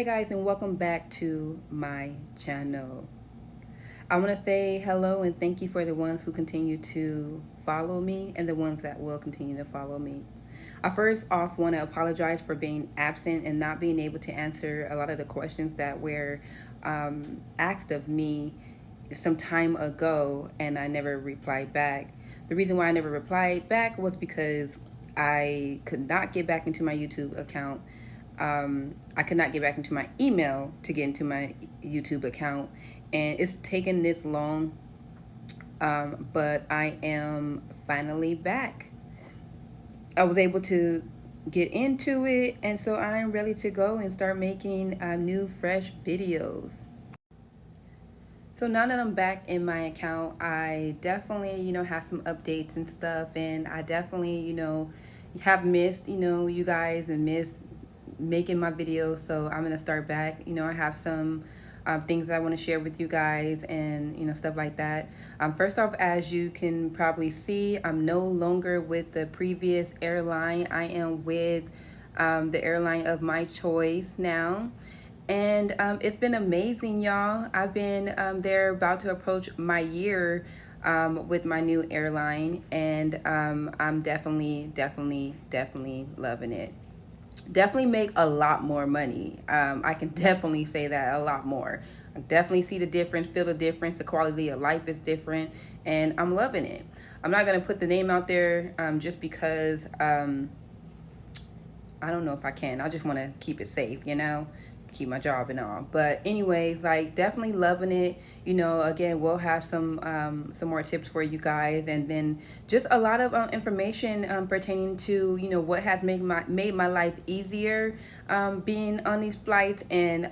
Hey guys, and welcome back to my channel. I want to say hello and thank you for the ones who continue to follow me and the ones that will continue to follow me. I first off want to apologize for being absent and not being able to answer a lot of the questions that were asked of me some time ago, and I never replied back. The reason why I never replied back was because I could not get back into my YouTube account. I could not get back into my email to get into my YouTube account, and it's taken this long, but I am finally back. I was able to get into it, and so I am ready to go and start making new, fresh videos. So now that I'm back in my account, I definitely, have some updates and stuff, and I definitely, have missed, you guys and missed making my videos. So I'm gonna start back. I have some things that I want to share with you guys, and stuff like that. First off, as you can probably see, I'm no longer with the previous airline. I am with the airline of my choice now. And it's been amazing, y'all. I've been there about to approach my year with my new airline, and I'm definitely loving it. Definitely make a lot more money. I can definitely say that, a lot more. I definitely see the difference, feel the difference. The quality of life is different, and I'm loving it. I'm not gonna put the name out there just because I don't know if I can. I just want to keep it safe, keep my job and all. But anyways, like, definitely loving it. Again, we'll have some more tips for you guys, and then just a lot of information pertaining to what has made my life easier being on these flights, and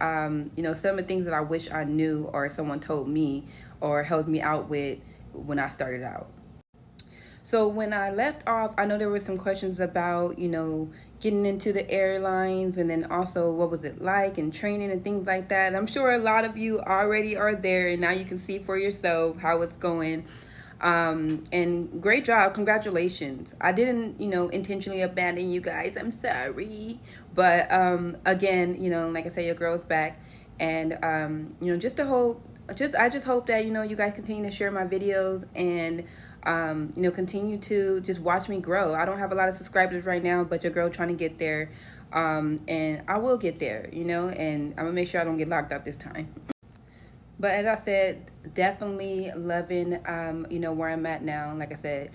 some of the things that I wish I knew or someone told me or helped me out with when I started out. So when I left off, I know there were some questions about, getting into the airlines, and then also what was it like and training and things like that. I'm sure a lot of you already are there, and now you can see for yourself how it's going. And great job. Congratulations. I didn't, intentionally abandon you guys. I'm sorry. But again, like I say, your girl's back. And, just to hope, I just hope that, you guys continue to share my videos, and continue to just watch me grow. I don't have a lot of subscribers right now, but your girl trying to get there. And I will get there, and I'm gonna make sure I don't get locked out this time. But as I said, definitely loving, where I'm at now. Like I said,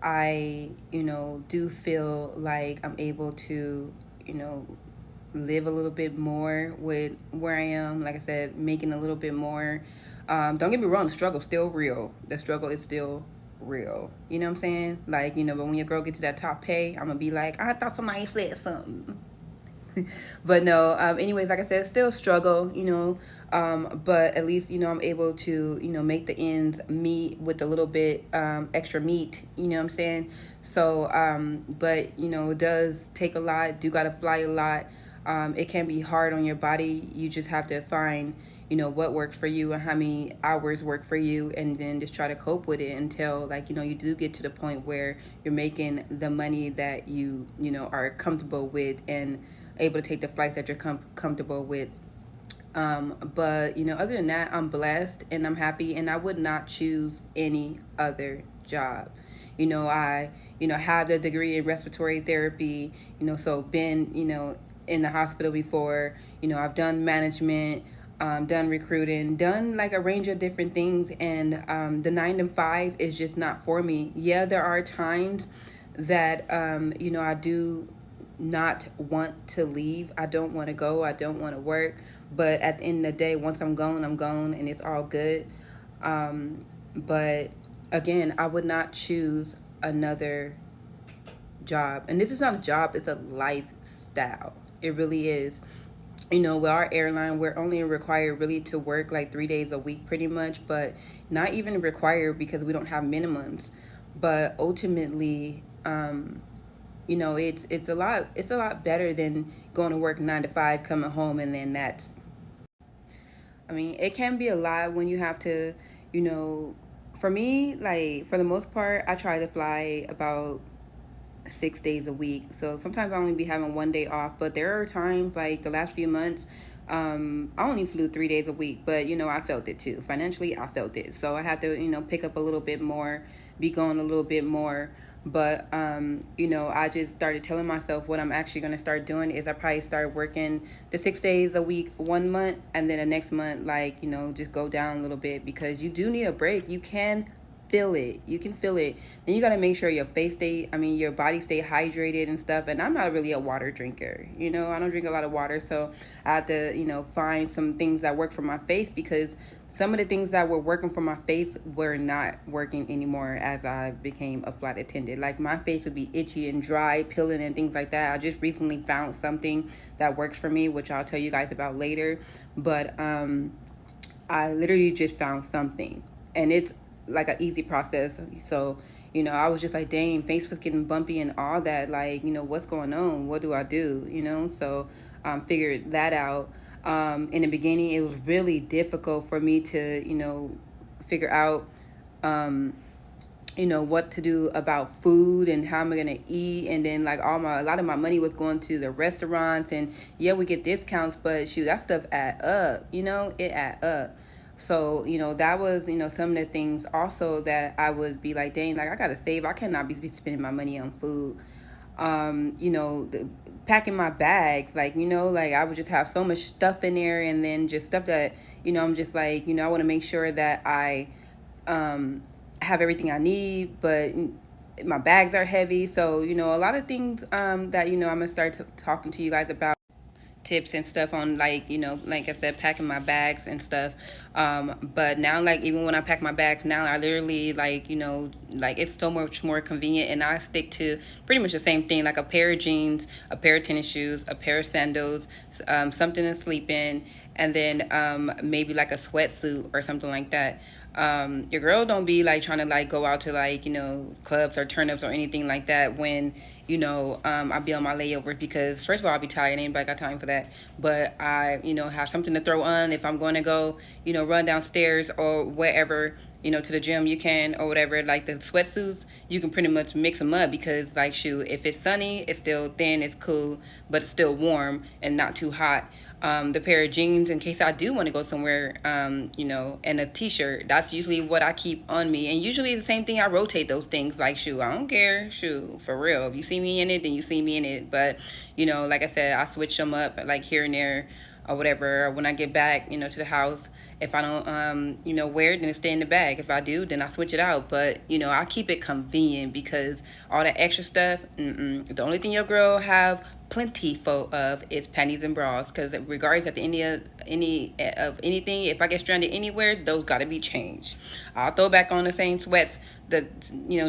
I, do feel like I'm able to, live a little bit more with where I am. Like I said, making a little bit more. Don't get me wrong, the struggle's still real. The struggle is still real. You know what I'm saying? Like, but when your girl gets to that top pay, I'm gonna be like, I thought somebody said something. But no, anyways, like I said, still struggle, but at least, I'm able to, make the ends meet with a little bit extra meat, you know what I'm saying? So, but, it does take a lot, do got to fly a lot. It can be hard on your body. You just have to find, what works for you and how many hours work for you, and then just try to cope with it until, like, you do get to the point where you're making the money that you are comfortable with, and able to take the flights that you're comfortable with. But other than that, I'm blessed and I'm happy, and I would not choose any other job. I have the degree in respiratory therapy, so been in the hospital before. I've done management, done recruiting, done like a range of different things, and the 9 to 5 is just not for me. Yeah, there are times that I do not want to leave. I don't want to go. I don't want to work. But at the end of the day, once I'm gone, and it's all good. But again, I would not choose another job. And this is not a job, it's a lifestyle. It really is. With our airline, we're only required really to work like 3 days a week pretty much, but not even required because we don't have minimums. But ultimately, it's a lot better than going to work 9 to 5, coming home, and then that's, I mean, it can be a lot when you have to, for me, like, for the most part, I try to fly about 6 days a week. So sometimes I only be having one day off, but there are times like the last few months, I only flew 3 days a week, but I felt it too. Financially, I felt it. So I had to, pick up a little bit more, be going a little bit more. But, I just started telling myself what I'm actually going to start doing is I probably start working the 6 days a week 1 month, and then the next month, like, just go down a little bit, because you do need a break. You can feel it. You can feel it. Then you got to make sure your body stay hydrated and stuff. And I'm not really a water drinker. I don't drink a lot of water. So I had to, find some things that work for my face, because some of the things that were working for my face were not working anymore as I became a flight attendant. Like, my face would be itchy and dry, peeling and things like that. I just recently found something that works for me, which I'll tell you guys about later. But I literally just found something, and it's like an easy process. So, I was just like, dang, face was getting bumpy and all that. Like, what's going on? What do I do? So figured that out. In the beginning, it was really difficult for me to, figure out, what to do about food and how am I gonna eat. And then like a lot of my money was going to the restaurants, and yeah, we get discounts, but shoot, that stuff add up, it add up. So, that was, some of the things also that I would be like, dang, like I gotta save. I cannot be spending my money on food. Packing my bags, like, like I would just have so much stuff in there, and then just stuff that, I'm just like, I want to make sure that I have everything I need, but my bags are heavy. So, a lot of things that, I'm going to start talking to you guys about tips and stuff on, like, like I said, packing my bags and stuff. But now, like, even when I pack my bags now, I literally, like, like, it's so much more convenient, and I stick to pretty much the same thing, like a pair of jeans, a pair of tennis shoes, a pair of sandals, something to sleep in, and then maybe like a sweatsuit or something like that. Your girl don't be like trying to like go out to like clubs or turn ups or anything like that when I'll be on my layovers, because first of all, I'll be tired, anybody got time for that. But I have something to throw on if I'm going to go run downstairs or wherever, to the gym, you can, or whatever. Like the sweatsuits, you can pretty much mix them up, because like, shoot, if it's sunny, it's still thin, it's cool, but it's still warm and not too hot. The pair of jeans, in case I do want to go somewhere, and a t-shirt, that's usually what I keep on me. And usually the same thing, I rotate those things. Like, shoot, I don't care, shoot, for real, if you see me in it, then you see me in it. But like I said, I switch them up like here and there or whatever. When I get back to the house, if I don't wear it, then it stay in the bag. If I do, then I switch it out. But I keep it convenient, because all that extra stuff, the only thing your girl have plentiful of is panties and bras, because regardless at the end of anything, if I get stranded anywhere, those got to be changed. I'll throw back on the same sweats, the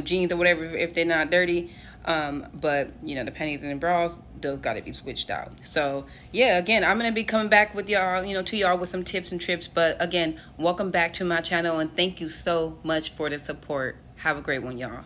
jeans or whatever, if they're not dirty, but the panties and bras, those got to be switched out. So yeah, again, I'm gonna be coming back with y'all, to y'all with some tips and trips. But again, welcome back to my channel, and thank you so much for the support. Have a great one, y'all.